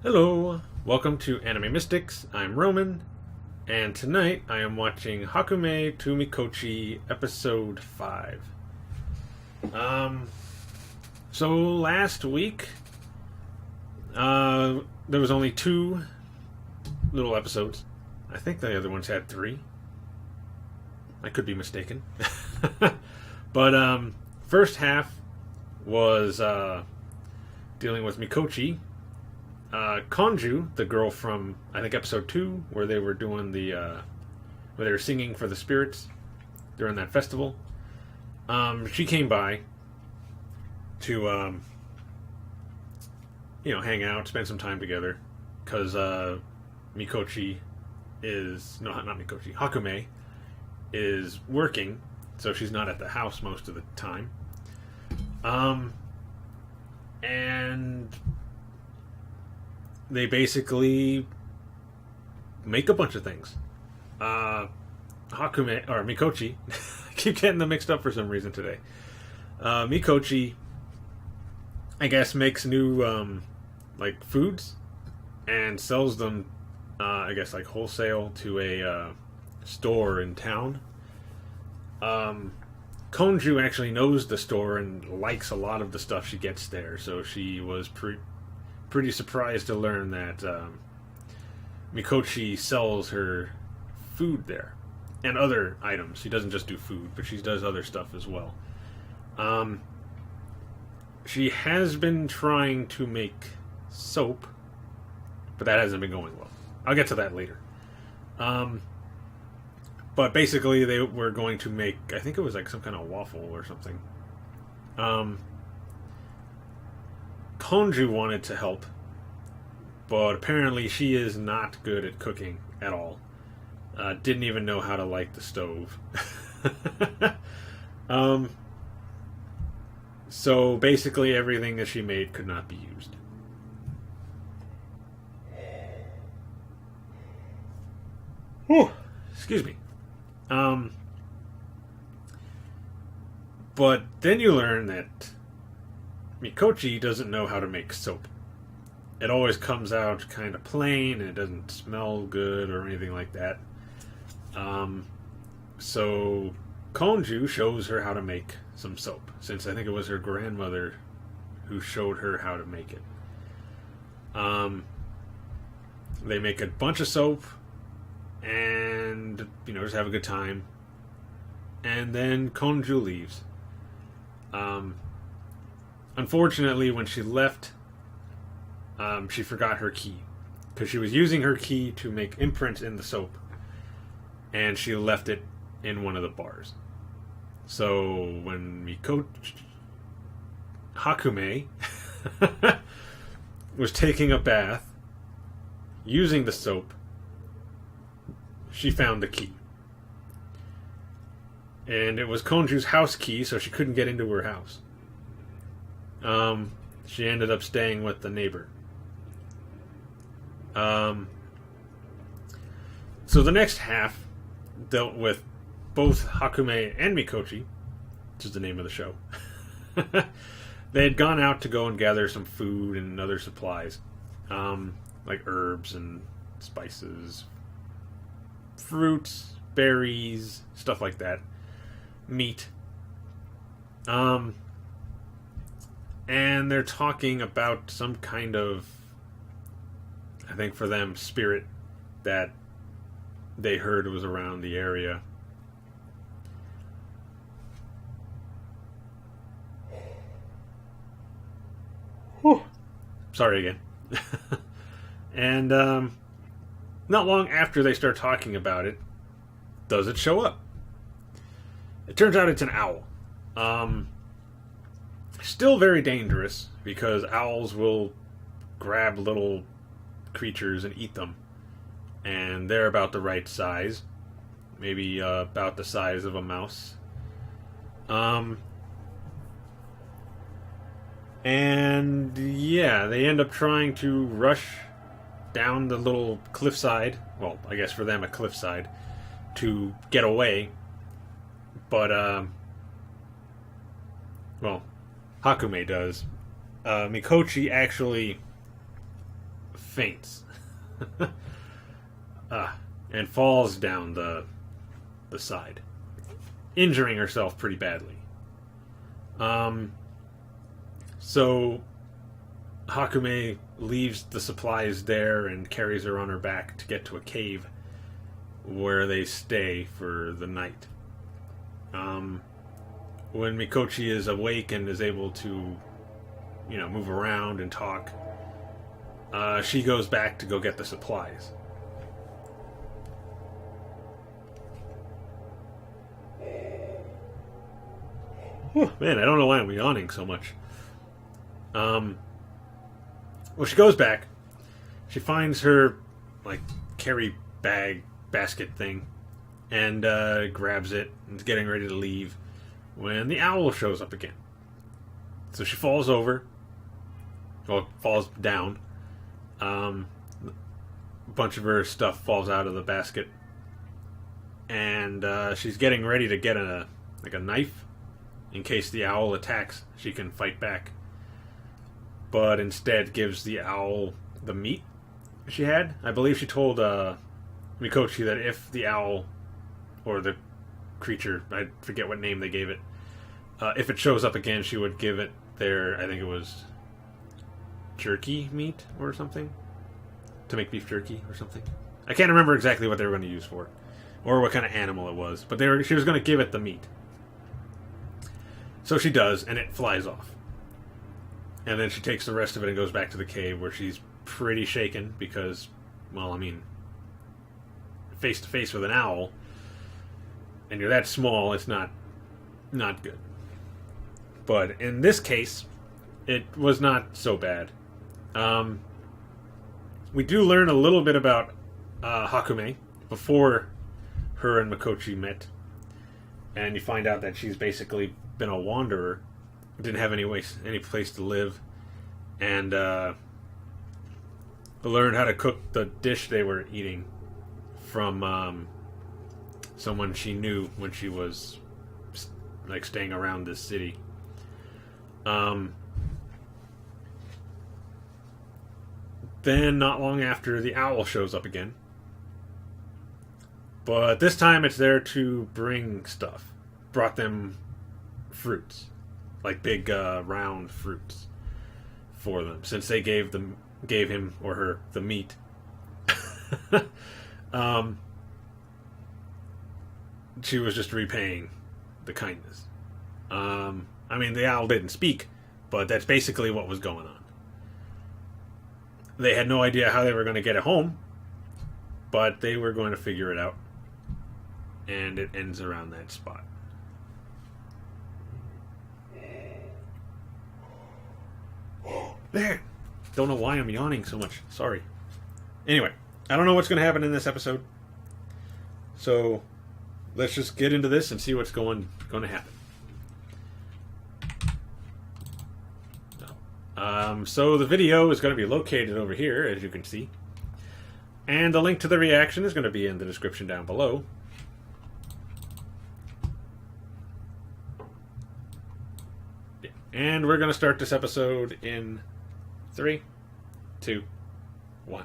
Hello, welcome to Anime Mystics. I'm Roman, and tonight I am watching Hakumei to Mikochi Episode 5. Um, so last week, there was only two little episodes. I think the other ones had three. I could be mistaken. But first half was dealing with Mikochi. Konju, the girl from I think episode 2, where they were doing where they were singing for the spirits during that festival. She came by to hang out, spend some time together, because Mikochi is no, not Mikochi. Hakumei is working, so she's not at the house most of the time. And they basically make a bunch of things. Hakumei, or Mikochi, I keep getting them mixed up for some reason today. Mikochi, I guess, makes new, foods and sells them, I guess, like wholesale to a store in town. Konju actually knows the store and likes a lot of the stuff she gets there, so she was pretty surprised to learn that Mikochi sells her food there and other items. She doesn't just do food, but she does other stuff as well. She has been trying to make soap, but that hasn't been going well. I'll get to that later. But basically, they were going to make, I think it was like some kind of waffle or something. Konju wanted to help, but apparently she is not good at cooking at all. Didn't even know how to light the stove. So basically everything that she made could not be used. Whew. Excuse me. But then you learn that Mikochi doesn't know how to make soap. It always comes out kind of plain and it doesn't smell good or anything like that. So Konju shows her how to make some soap, since I think it was her grandmother who showed her how to make it. They make a bunch of soap and, just have a good time. And then Konju leaves. Unfortunately, when she left, she forgot her key, because she was using her key to make imprints in the soap, and she left it in one of the bars. So when Hakumei was taking a bath using the soap, she found the key. And it was Konju's house key, so she couldn't get into her house. She ended up staying with the neighbor. So the next half dealt with both Hakumei and Mikochi, which is the name of the show. They had gone out to go and gather some food and other supplies, like herbs and spices, fruits, berries, stuff like that, meat. And they're talking about some kind of, I think for them, spirit that they heard was around the area. Whew. Sorry again. And not long after they start talking about it, does it show up? It turns out it's an owl. Still very dangerous, because owls will grab little creatures and eat them. And they're about the right size. Maybe about the size of a mouse. And yeah, they end up trying to rush down the little cliffside. Well, I guess for them a cliffside, to get away. But, Hakumei does. Mikochi actually faints and falls down the side, injuring herself pretty badly. So Hakumei leaves the supplies there and carries her on her back to get to a cave where they stay for the night. When Mikochi is awake and is able to, move around and talk, she goes back to go get the supplies. Whew, man, I don't know why I'm yawning so much. Well, she goes back. She finds her, carry bag, basket thing, and grabs it and is getting ready to leave when the owl shows up again. So she falls over. Well, falls down. A bunch of her stuff falls out of the basket. And she's getting ready to get a knife. In case the owl attacks, she can fight back. But instead gives the owl the meat she had. I believe she told Mikochi that if the owl, or the creature, I forget what name they gave it, if it shows up again, she would give it their, I think it was jerky meat or something, to make beef jerky or something. I can't remember exactly what they were going to use for it, or what kind of animal it was, but she was going to give it the meat. So she does, and it flies off. And then she takes the rest of it and goes back to the cave, where she's pretty shaken because, face to face with an owl, and you're that small, it's not good. But in this case, it was not so bad. We do learn a little bit about Hakumei before her and Mikochi met, and you find out that she's basically been a wanderer, didn't have any place to live, and learned how to cook the dish they were eating from someone she knew when she was staying around this city. Then not long after, the owl shows up again, but this time it's there to bring stuff. Brought them fruits, like big round fruits for them, since they gave him or her the meat. She was just repaying the kindness. The owl didn't speak, but that's basically what was going on. They had no idea how they were going to get it home, but they were going to figure it out, and it ends around that spot. There! Don't know why I'm yawning so much. Sorry. Anyway, I don't know what's going to happen in this episode, so let's just get into this and see what's going to happen. So the video is going to be located over here, as you can see, and the link to the reaction is going to be in the description down below. And we're going to start this episode in 3, 2, 1.